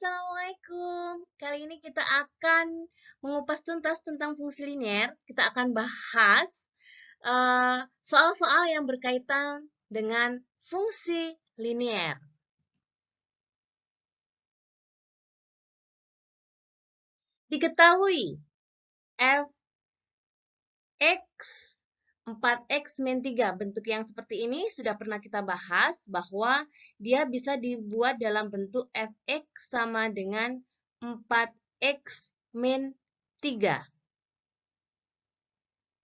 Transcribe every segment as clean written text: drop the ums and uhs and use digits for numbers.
Assalamualaikum. Kali ini kita akan mengupas tuntas tentang fungsi linear. Kita akan bahas soal-soal yang berkaitan dengan fungsi linear. Diketahui f(x) 4x min 3, bentuk yang seperti ini sudah pernah kita bahas bahwa dia bisa dibuat dalam bentuk fx sama dengan 4x min 3.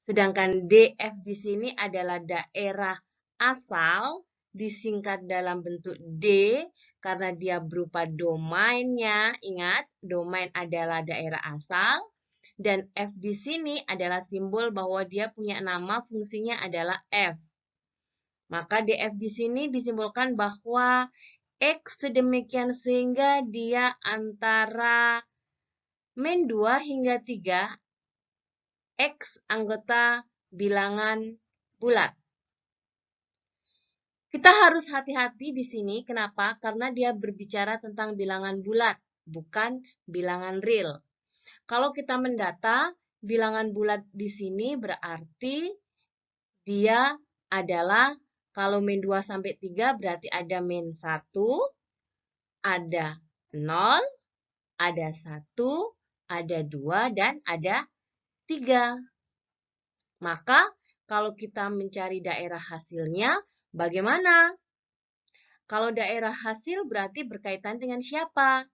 Sedangkan df di sini adalah daerah asal, disingkat dalam bentuk D karena dia berupa domainnya. Ingat, domain adalah daerah asal. Dan F di sini adalah simbol bahwa dia punya nama, fungsinya adalah F. Maka DF di sini disimbolkan bahwa X sedemikian sehingga dia antara min 2 hingga 3, X anggota bilangan bulat. Kita harus hati-hati di sini, kenapa? Karena dia berbicara tentang bilangan bulat, bukan bilangan real. Kalau kita mendata bilangan bulat di sini berarti dia adalah kalau min 2 sampai 3 berarti ada min 1, ada 0, ada 1, ada 2, dan ada 3. Maka kalau kita mencari daerah hasilnya, bagaimana? Kalau daerah hasil berarti berkaitan dengan siapa?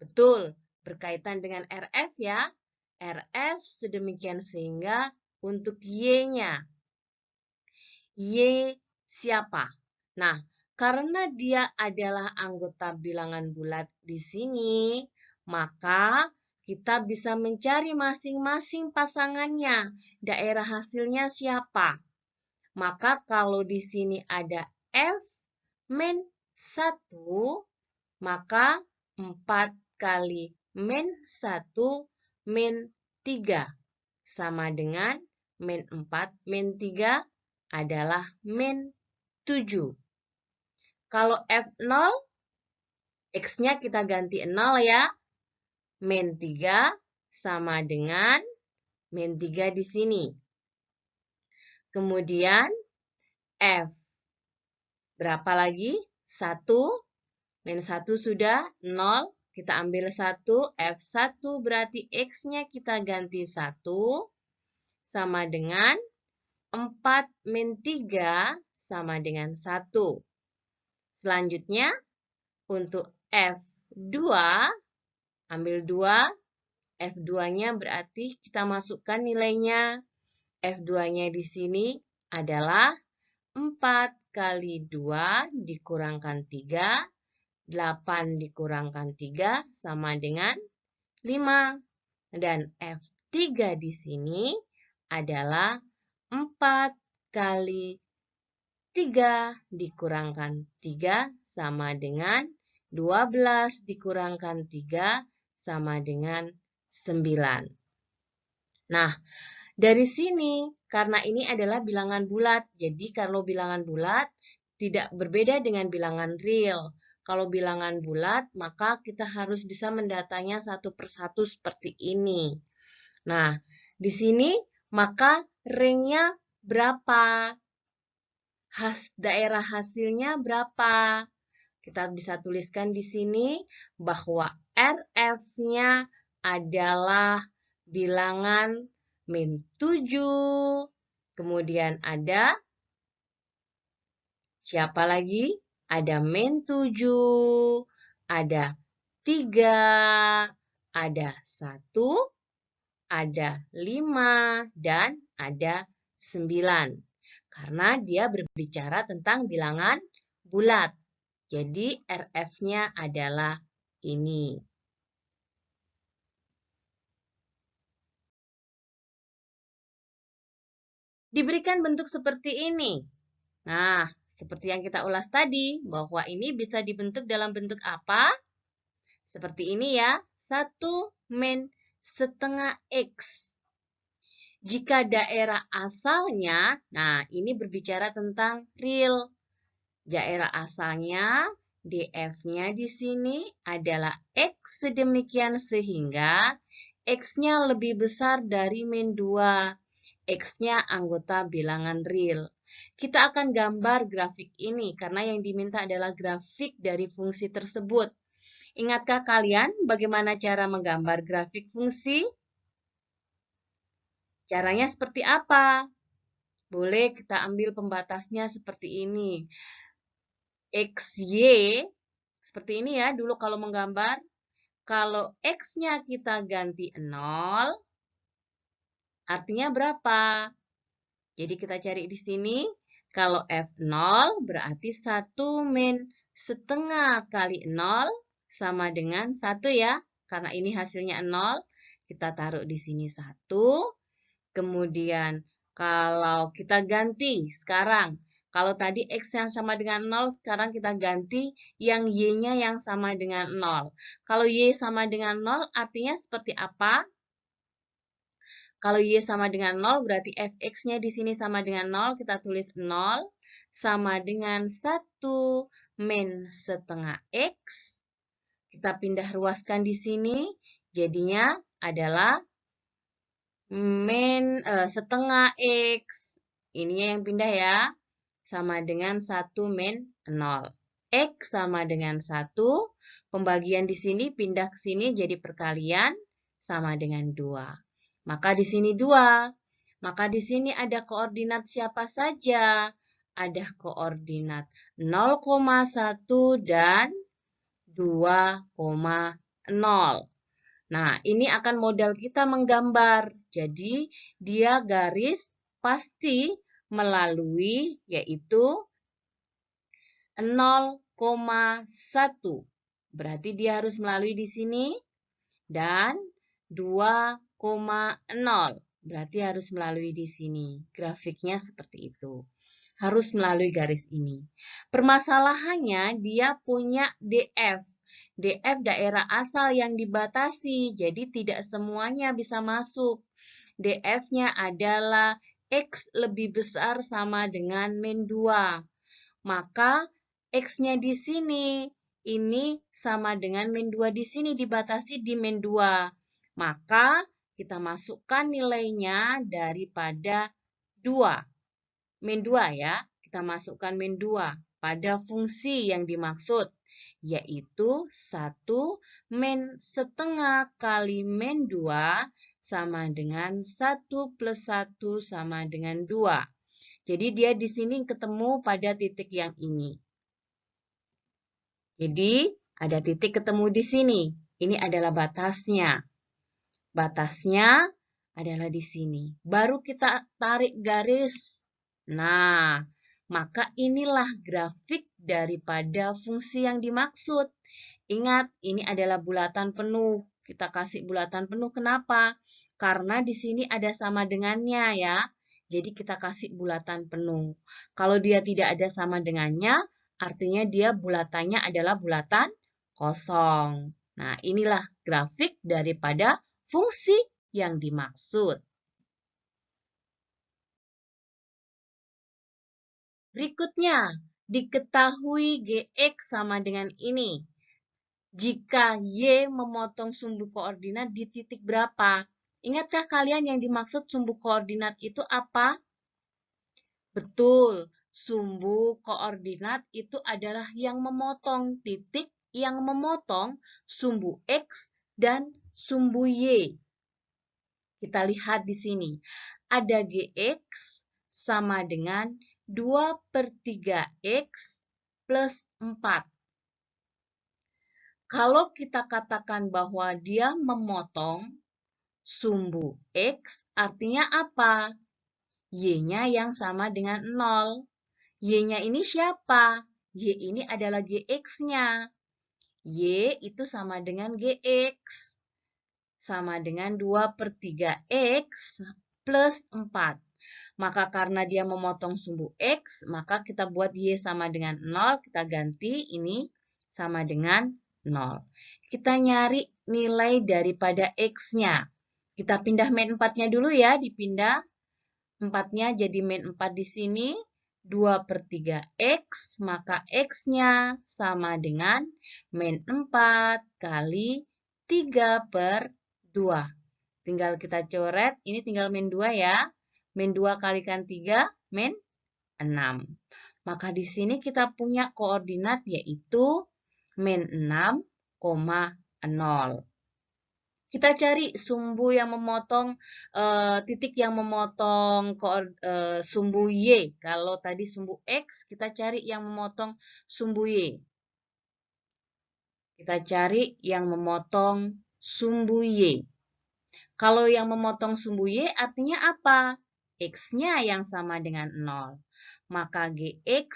Betul, berkaitan dengan RF ya. RF sedemikian sehingga untuk Y-nya. Y siapa? Nah, karena dia adalah anggota bilangan bulat di sini, maka kita bisa mencari masing-masing pasangannya. Daerah hasilnya siapa? Maka kalau di sini ada F min 1, maka 4 kali min 1 min 3 sama dengan min 4 min 3 adalah min 7. Kalau F0, X-nya kita ganti 0 ya. Min 3 sama dengan min 3 di sini. Kemudian F. Berapa lagi? 1. Min 1 sudah 0. Kita ambil 1. F1 berarti X-nya kita ganti 1. Sama dengan 4 min 3 sama dengan 1. Selanjutnya, untuk F2, ambil 2. F2-nya berarti kita masukkan nilainya. F2-nya di sini adalah 4 kali 2 dikurangkan 3. 8 dikurangkan 3 sama dengan 5. Dan F3 di sini adalah 4 kali 3 dikurangkan 3 sama dengan 12 dikurangkan 3 sama dengan 9. Nah, dari sini, karena ini adalah bilangan bulat, jadi kalau bilangan bulat tidak berbeda dengan bilangan real. Kalau bilangan bulat, maka kita harus bisa mendatanya satu persatu seperti ini. Nah, di sini maka ringnya berapa? Daerah hasilnya berapa? Kita bisa tuliskan di sini bahwa RF-nya adalah bilangan min 7. Kemudian ada siapa lagi? Ada min 7, ada 3, ada 1, ada 5, dan ada 9. Karena dia berbicara tentang bilangan bulat. Jadi RF-nya adalah ini. Diberikan bentuk seperti ini. Nah, seperti yang kita ulas tadi, bahwa ini bisa dibentuk dalam bentuk apa? Seperti ini ya, 1 min setengah X. Jika daerah asalnya, nah ini berbicara tentang real. Daerah asalnya df-nya di sini adalah X sedemikian sehingga X-nya lebih besar dari min 2. X-nya anggota bilangan real. Kita akan gambar grafik ini karena yang diminta adalah grafik dari fungsi tersebut. Ingatkah kalian bagaimana cara menggambar grafik fungsi? Caranya seperti apa? Boleh kita ambil pembatasnya seperti ini. XY, seperti ini ya dulu kalau menggambar. Kalau X-nya kita ganti 0, artinya berapa? Jadi kita cari di sini. Kalau F0 berarti 1 min setengah kali 0 sama dengan 1 ya. Karena ini hasilnya 0, kita taruh di sini 1. Kemudian kalau kita ganti sekarang. Kalau tadi X yang sama dengan 0, sekarang kita ganti yang Y-nya yang sama dengan 0. Kalau Y sama dengan 0, artinya seperti apa? Kalau Y sama dengan 0, berarti Fx-nya di sini sama dengan 0. Kita tulis 0 sama dengan 1 min setengah X. Kita pindah ruaskan di sini. Jadinya adalah min setengah X. Ini yang pindah ya. Sama dengan 1 min 0. X sama dengan 1. Pembagian di sini pindah ke sini jadi perkalian sama dengan 2. Maka di sini 2. Maka di sini ada koordinat siapa saja? Ada koordinat 0,1 dan 2,0. Nah, ini akan modal kita menggambar. Jadi, dia garis pasti melalui yaitu 0,1. Berarti dia harus melalui di sini dan 2,0. Berarti harus melalui di sini. Grafiknya seperti itu. Harus melalui garis ini. Permasalahannya dia punya DF. DF daerah asal yang dibatasi, jadi tidak semuanya bisa masuk. DF-nya adalah X lebih besar sama dengan min 2. Maka X-nya di sini, ini sama dengan min 2 di sini dibatasi di min 2. Maka kita masukkan nilainya daripada 2. Min 2 ya, kita masukkan min 2 pada fungsi yang dimaksud, yaitu 1 min setengah kali min 2 sama dengan 1 plus 1 sama dengan 2. Jadi dia di sini ketemu pada titik yang ini. Jadi ada titik ketemu di sini. Ini adalah batasnya. Batasnya adalah di sini. Baru kita tarik garis. Nah, maka inilah grafik daripada fungsi yang dimaksud. Ingat, ini adalah bulatan penuh. Kita kasih bulatan penuh, kenapa? Karena di sini ada sama dengannya ya. Jadi kita kasih bulatan penuh. Kalau dia tidak ada sama dengannya, artinya dia bulatannya adalah bulatan kosong. Nah, inilah grafik daripada fungsi yang dimaksud. Berikutnya, diketahui Gx sama dengan ini. Jika Y memotong sumbu koordinat di titik berapa? Ingatkah kalian yang dimaksud sumbu koordinat itu apa? Betul, sumbu koordinat itu adalah yang memotong titik yang memotong sumbu X dan sumbu Y. Kita lihat di sini, ada Gx sama dengan 2/3X plus 4. Kalau kita katakan bahwa dia memotong sumbu X, artinya apa? Y-nya yang sama dengan 0. Y-nya ini siapa? Y ini adalah Gx-nya. Y itu sama dengan Gx. Sama dengan 2/3X plus 4. Maka karena dia memotong sumbu X, maka kita buat Y sama dengan 0. Kita ganti ini sama dengan 0. Kita nyari nilai daripada X-nya. Kita pindah min 4-nya dulu ya, dipindah 4-nya jadi min 4 di sini, 2/3 X, maka X-nya sama dengan min 4 kali 3/2. Tinggal kita coret, ini tinggal min 2 ya. Min 2 kalikan 3, min 6. Maka di sini kita punya koordinat yaitu min 6, 0. Kita cari sumbu yang memotong, titik yang memotong sumbu Y. Kalau tadi sumbu X, kita cari yang memotong sumbu Y. Kita cari yang memotong sumbu Y. Kalau yang memotong sumbu Y artinya apa? X-nya yang sama dengan 0. Maka GX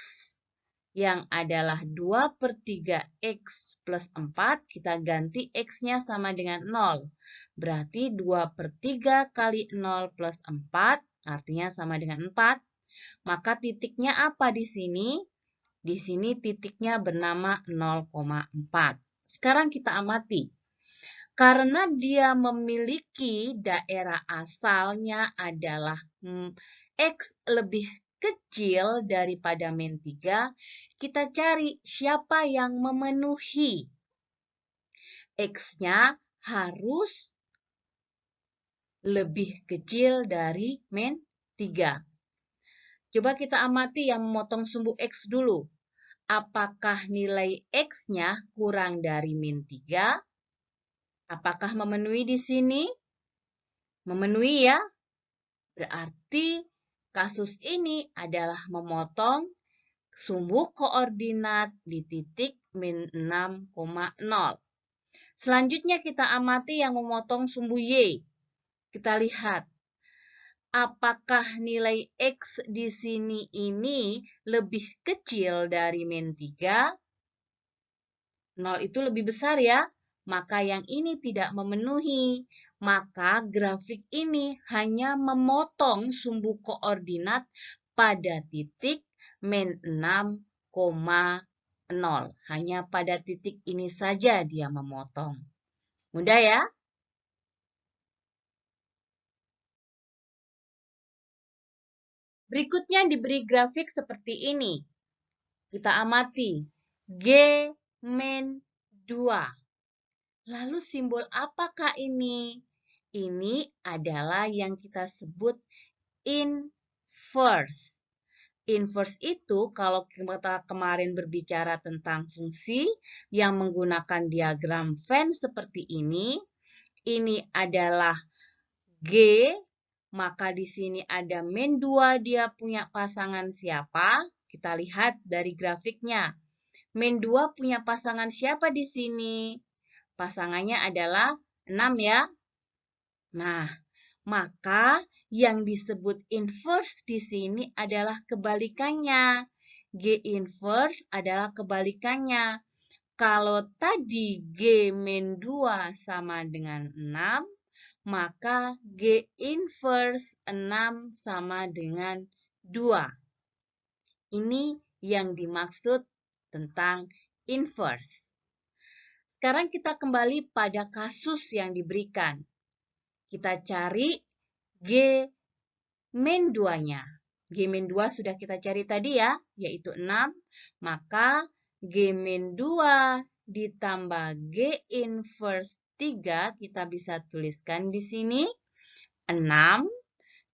yang adalah 2/3 X plus 4, kita ganti X-nya sama dengan 0. Berarti 2/3 kali 0 plus 4, artinya sama dengan 4. Maka titiknya apa di sini? Di sini titiknya bernama 0,4. Sekarang kita amati. Karena dia memiliki daerah asalnya adalah X lebih kecil daripada min 3, kita cari siapa yang memenuhi. X-nya harus lebih kecil dari min 3. Coba kita amati yang memotong sumbu X dulu. Apakah nilai X-nya kurang dari min 3? Apakah memenuhi di sini? Memenuhi ya. Berarti kasus ini adalah memotong sumbu koordinat di titik min 6,0. Selanjutnya kita amati yang memotong sumbu Y. Kita lihat, apakah nilai X di sini ini lebih kecil dari min 3? 0 itu lebih besar ya, maka yang ini tidak memenuhi. Maka grafik ini hanya memotong sumbu koordinat pada titik min 6,0. Hanya pada titik ini saja dia memotong. Mudah ya? Berikutnya diberi grafik seperti ini. Kita amati. G min 2. Lalu simbol apakah ini? Ini adalah yang kita sebut inverse. Inverse itu kalau kita kemarin berbicara tentang fungsi yang menggunakan diagram Venn seperti ini adalah G, maka di sini ada min 2, dia punya pasangan siapa? Kita lihat dari grafiknya. Min 2 punya pasangan siapa di sini? Pasangannya adalah 6 ya. Nah, maka yang disebut inverse di sini adalah kebalikannya. G inverse adalah kebalikannya. Kalau tadi G min 2 sama dengan 6, maka G inverse 6 sama dengan 2. Ini yang dimaksud tentang inverse. Sekarang kita kembali pada kasus yang diberikan. Kita cari G min 2-nya. G min 2 sudah kita cari tadi ya, yaitu 6. Maka G min 2 ditambah G inverse 3, kita bisa tuliskan di sini. 6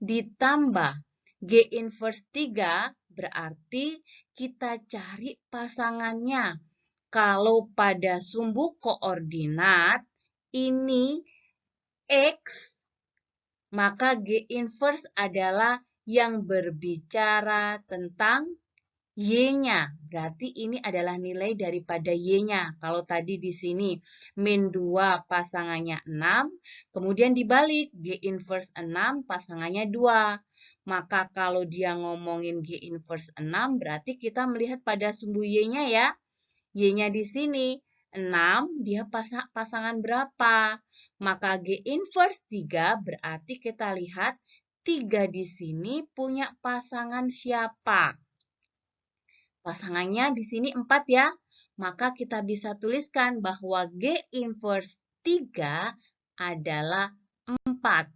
ditambah G inverse 3 berarti kita cari pasangannya. Kalau pada sumbu koordinat ini X, maka G inverse adalah yang berbicara tentang Y-nya. Berarti ini adalah nilai daripada Y-nya. Kalau tadi di sini min 2 pasangannya 6, kemudian dibalik G inverse 6 pasangannya 2. Maka kalau dia ngomongin G inverse 6, berarti kita melihat pada sumbu Y-nya ya. Y-nya di sini 6, dia pasangan berapa? Maka G inverse 3 berarti kita lihat 3 di sini punya pasangan siapa? Pasangannya di sini 4 ya. Maka kita bisa tuliskan bahwa G inverse 3 adalah 4.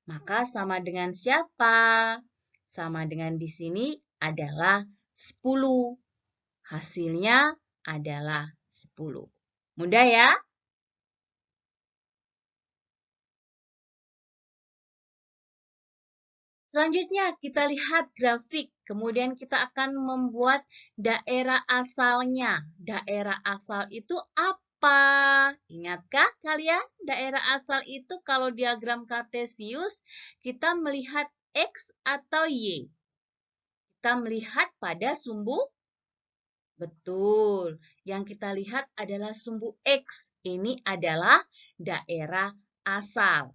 Maka sama dengan siapa? Sama dengan di sini adalah 10. Hasilnya adalah 10. Mudah ya? Selanjutnya kita lihat grafik, kemudian kita akan membuat daerah asalnya. Daerah asal itu apa? Ingatkah kalian? Daerah asal itu kalau diagram kartesius, kita melihat X atau Y. Kita melihat pada sumbu. Betul, yang kita lihat adalah sumbu X. Ini adalah daerah asal.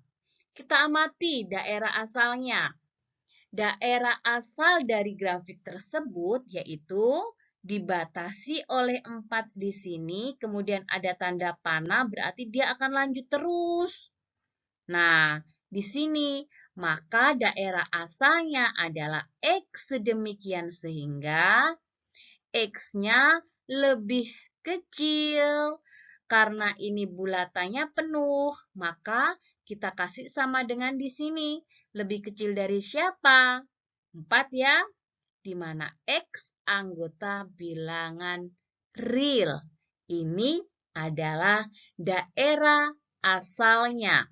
Kita amati daerah asalnya. Daerah asal dari grafik tersebut yaitu dibatasi oleh 4 di sini, kemudian ada tanda panah, berarti dia akan lanjut terus. Nah, di sini, maka daerah asalnya adalah X sedemikian sehingga X-nya lebih kecil. Karena ini bulatannya penuh, maka kita kasih sama dengan di sini. Lebih kecil dari siapa? 4 ya, di mana X anggota bilangan real. Ini adalah daerah asalnya.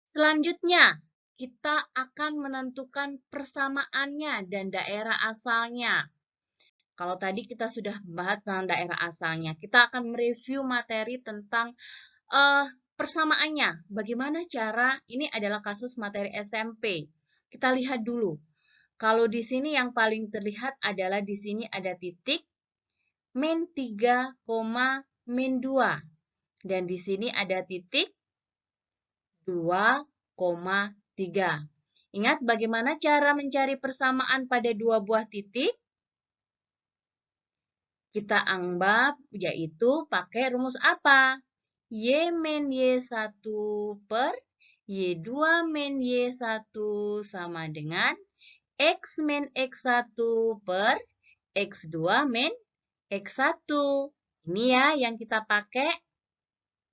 Selanjutnya, kita akan menentukan persamaannya dan daerah asalnya. Kalau tadi kita sudah bahas tentang daerah asalnya, kita akan mereview materi tentang persamaannya. Bagaimana cara, ini adalah kasus materi SMP. Kita lihat dulu. Kalau di sini yang paling terlihat adalah di sini ada titik min 3, min 2. Dan di sini ada titik 2,3. Ingat bagaimana cara mencari persamaan pada dua buah titik? Kita anggap yaitu pakai rumus apa? Y min Y1 per Y2 min Y1 sama dengan X min X1 per X2 min X1. Ini ya yang kita pakai.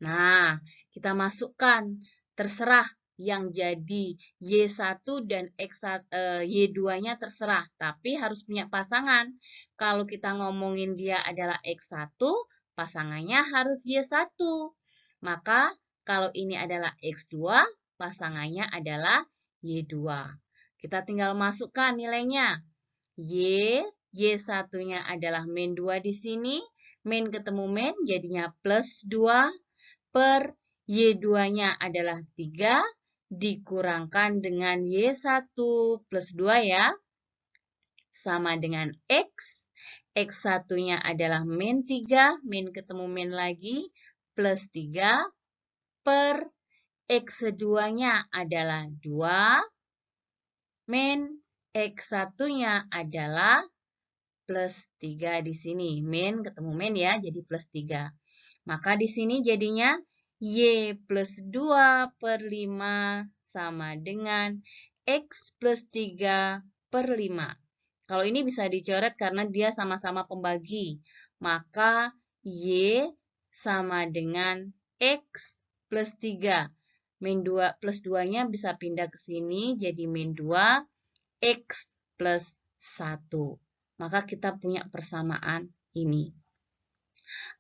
Nah, kita masukkan. Terserah yang jadi Y1 dan Y2-nya terserah. Tapi harus punya pasangan. Kalau kita ngomongin dia adalah X1, pasangannya harus Y1. Maka kalau ini adalah X2, pasangannya adalah Y2. Kita tinggal masukkan nilainya. Y1-nya adalah min 2 di sini. Min ketemu min jadinya plus 2 per Y2-nya adalah 3 dikurangkan dengan Y1 plus 2 ya. Sama dengan X. X1-nya adalah min 3, min ketemu min lagi, plus 3 per X2-nya adalah 2, min X1-nya adalah plus 3 di sini. Min ketemu min ya, jadi plus 3. Maka di sini jadinya Y plus 2 per 5 sama dengan X plus 3 per 5. Kalau ini bisa dicoret karena dia sama-sama pembagi. Maka Y sama dengan X plus 3. Min 2 plus 2-nya bisa pindah ke sini jadi min 2 X plus 1. Maka kita punya persamaan ini.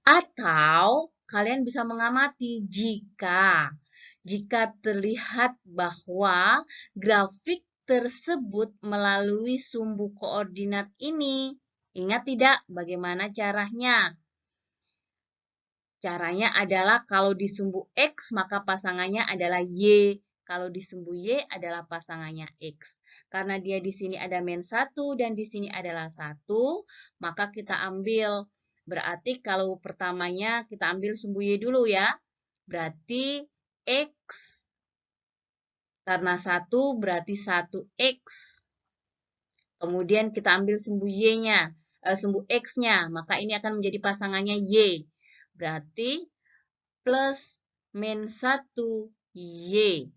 Atau kalian bisa mengamati jika terlihat bahwa grafik tersebut melalui sumbu koordinat ini. Ingat tidak bagaimana caranya? Caranya adalah kalau di sumbu X maka pasangannya adalah Y. Kalau di sumbu Y adalah pasangannya X. Karena dia di sini ada min 1 dan di sini adalah 1, maka kita ambil. Berarti kalau pertamanya kita ambil sumbu Y dulu ya. Berarti X. Karena 1 berarti 1X. Kemudian kita ambil sumbu Y-nya, sumbu X-nya. Maka ini akan menjadi pasangannya Y. Berarti plus min 1Y.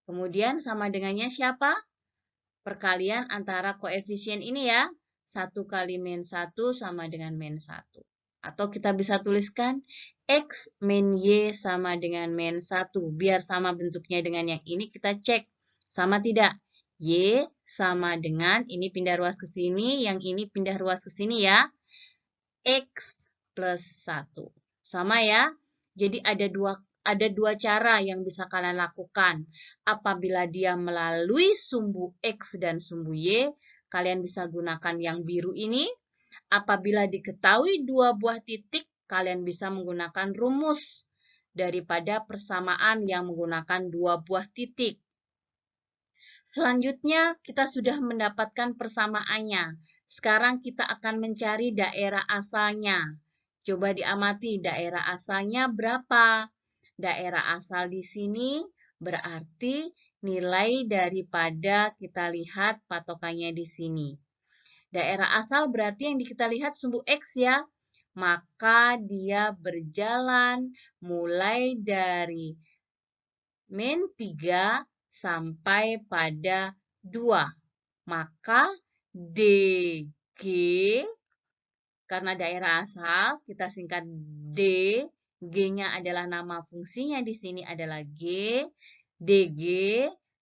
Kemudian sama dengannya siapa? Perkalian antara koefisien ini ya. 1 kali min 1 sama dengan min 1. Atau kita bisa tuliskan X min Y sama dengan min 1. Biar sama bentuknya dengan yang ini, kita cek. Sama tidak? Y sama dengan, ini pindah ruas ke sini, yang ini pindah ruas ke sini ya. X plus 1. Sama ya? Jadi ada dua cara yang bisa kalian lakukan. Apabila dia melalui sumbu X dan sumbu Y, kalian bisa gunakan yang biru ini. Apabila diketahui dua buah titik, kalian bisa menggunakan rumus daripada persamaan yang menggunakan dua buah titik. Selanjutnya, kita sudah mendapatkan persamaannya. Sekarang kita akan mencari daerah asalnya. Coba diamati daerah asalnya berapa. Daerah asal di sini berarti nilai daripada kita lihat patokannya di sini. Daerah asal berarti yang kita lihat sumbu X ya. Maka dia berjalan mulai dari min 3 sampai pada 2. Maka DG, karena daerah asal, kita singkat D. G-nya adalah nama fungsinya di sini adalah G. DG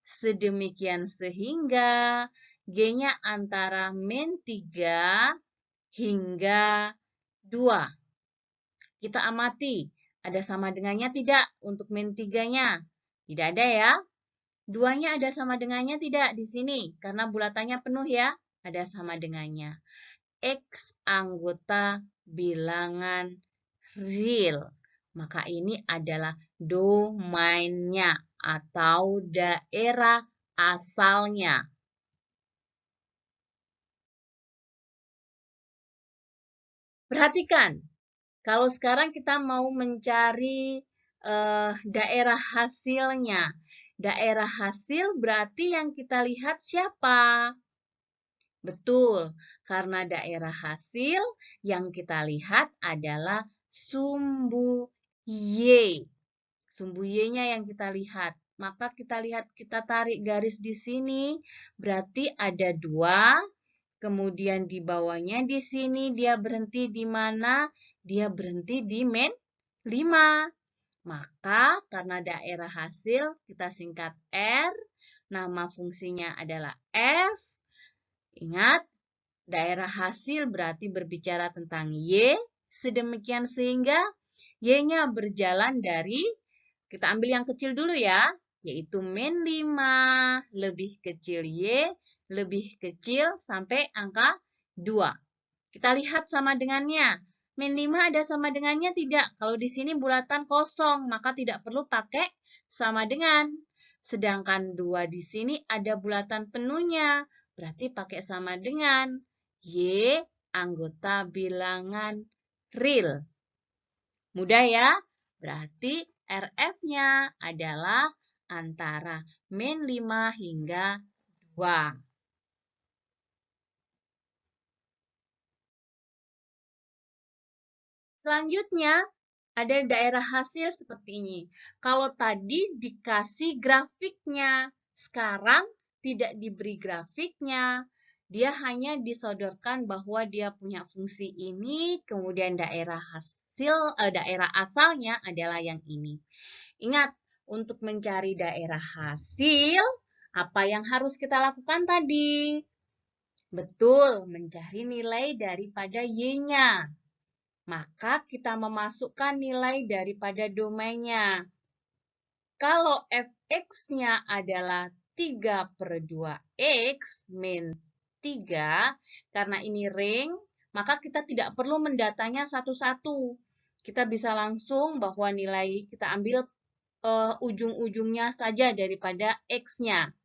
sedemikian sehingga G-nya antara min 3 hingga 2. Kita amati, ada sama dengannya tidak untuk min 3-nya? Tidak ada ya. 2-nya ada sama dengannya tidak di sini? Karena bulatannya penuh ya. Ada sama dengannya. X anggota bilangan real. Maka ini adalah domainnya atau daerah asalnya. Perhatikan, kalau sekarang kita mau mencari daerah hasilnya. Daerah hasil berarti yang kita lihat siapa? Betul, karena daerah hasil yang kita lihat adalah sumbu Y. Sumbu Y-nya yang kita lihat. Maka kita lihat, kita tarik garis di sini. Berarti ada 2. Kemudian di bawahnya di sini dia berhenti di mana? Dia berhenti di min 5. Maka karena daerah hasil kita singkat R. Nama fungsinya adalah F. Ingat, daerah hasil berarti berbicara tentang Y. Sedemikian sehingga Y-nya berjalan dari, kita ambil yang kecil dulu ya, yaitu min 5 lebih kecil Y lebih kecil sampai angka 2. Kita lihat sama dengannya. Min 5 ada sama dengannya tidak? Kalau di sini bulatan kosong, maka tidak perlu pakai sama dengan. Sedangkan 2 di sini ada bulatan penuhnya, berarti pakai sama dengan. Y anggota bilangan real. Mudah ya? Berarti RF-nya adalah antara min 5 hingga 2. Selanjutnya, ada daerah hasil seperti ini. Kalau tadi dikasih grafiknya, sekarang tidak diberi grafiknya. Dia hanya disodorkan bahwa dia punya fungsi ini, kemudian daerah daerah asalnya adalah yang ini. Ingat, untuk mencari daerah hasil, apa yang harus kita lakukan tadi? Betul, mencari nilai daripada Y-nya. Maka kita memasukkan nilai daripada domainnya. Kalau fx-nya adalah 3/2x min 3, karena ini ring, maka kita tidak perlu mendatanya satu-satu. Kita bisa langsung bahwa nilai kita ambil ujung-ujungnya saja daripada x-nya.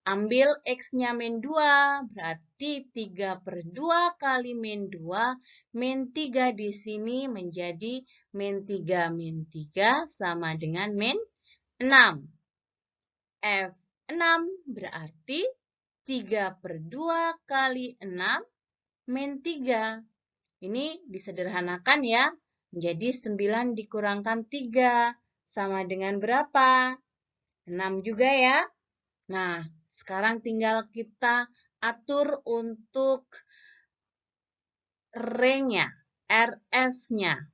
Ambil X-nya min 2, berarti 3/2 kali min 2. Min 3 di sini menjadi min 3 min 3 sama dengan min 6. F6 berarti 3/2 kali 6 min 3. Ini disederhanakan ya, menjadi 9 dikurangkan 3. Sama dengan berapa? 6 juga ya. Nah, sekarang tinggal kita atur untuk ringnya. RF-nya.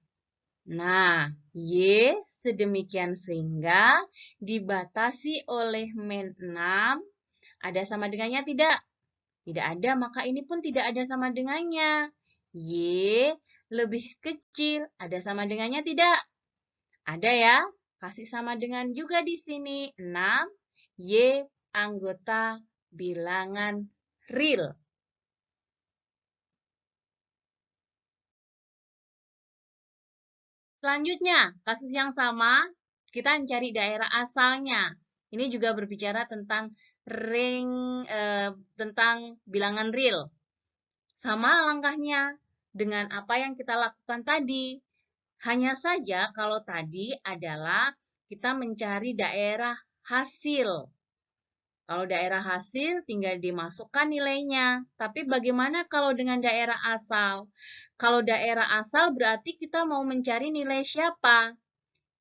Nah, Y sedemikian sehingga dibatasi oleh min 6. Ada sama dengannya tidak? Tidak ada, maka ini pun tidak ada sama dengannya. Y lebih kecil, ada sama dengannya tidak? Ada ya, kasih sama dengan juga di sini. 6, Y anggota bilangan real. Selanjutnya, kasus yang sama, kita mencari daerah asalnya. Ini juga berbicara tentang tentang bilangan real. Sama langkahnya dengan apa yang kita lakukan tadi. Hanya saja kalau tadi adalah kita mencari daerah hasil. Kalau daerah hasil tinggal dimasukkan nilainya. Tapi bagaimana kalau dengan daerah asal? Kalau daerah asal berarti kita mau mencari nilai siapa?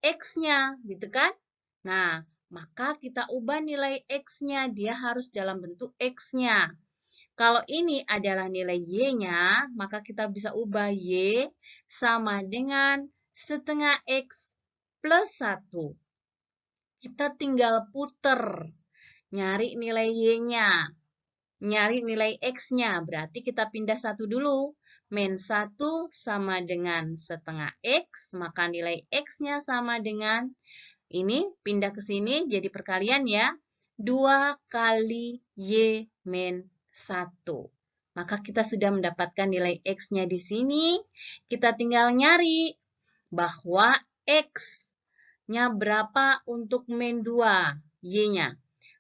X-nya, gitu kan? Nah, maka kita ubah nilai X-nya. Dia harus dalam bentuk X-nya. Kalau ini adalah nilai Y-nya, maka kita bisa ubah Y sama dengan setengah X plus 1. Kita tinggal puter. Nyari nilai Y-nya. Nyari nilai X-nya. Berarti kita pindah 1 dulu. Min 1 sama dengan setengah X. Maka nilai X-nya sama dengan, ini pindah ke sini jadi perkalian ya. 2 kali Y min 1. Maka kita sudah mendapatkan nilai X-nya di sini. Kita tinggal nyari bahwa X-nya berapa untuk min 2. Y-nya.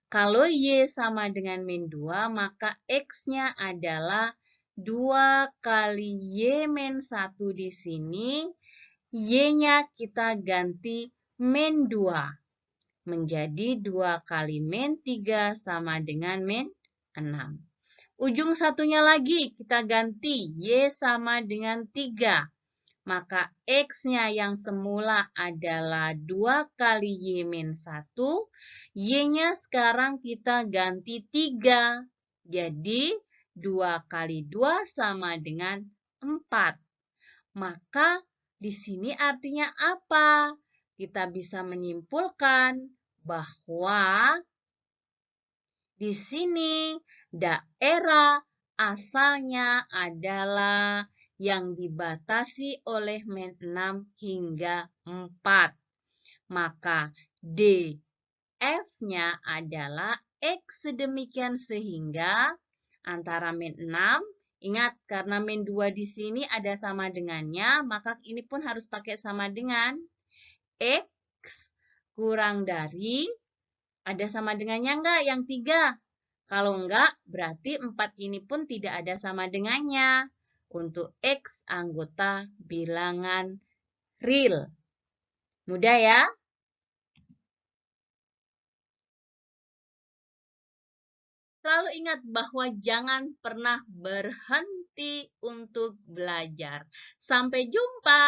Kalau Y sama dengan min 2, maka X-nya adalah 2 kali Y min 1 di sini. Y-nya kita ganti min 2. Menjadi 2 kali min 3 sama dengan min 6. Ujung satunya lagi kita ganti. Y sama dengan 3. Maka X-nya yang semula adalah 2 kali Y min 1. Y-nya sekarang kita ganti 3. Jadi 2 kali 2 sama dengan 4. Maka di sini artinya apa? Kita bisa menyimpulkan bahwa di sini daerah asalnya adalah yang dibatasi oleh min 6 hingga 4. Maka DF-nya adalah X sedemikian sehingga antara min 6, ingat karena min 2 di sini ada sama dengannya, maka ini pun harus pakai sama dengan X kurang dari, ada sama dengannya enggak yang 3? Kalau enggak, berarti 4 ini pun tidak ada sama dengannya. Untuk X anggota bilangan real. Mudah ya? Selalu ingat bahwa jangan pernah berhenti untuk belajar. Sampai jumpa!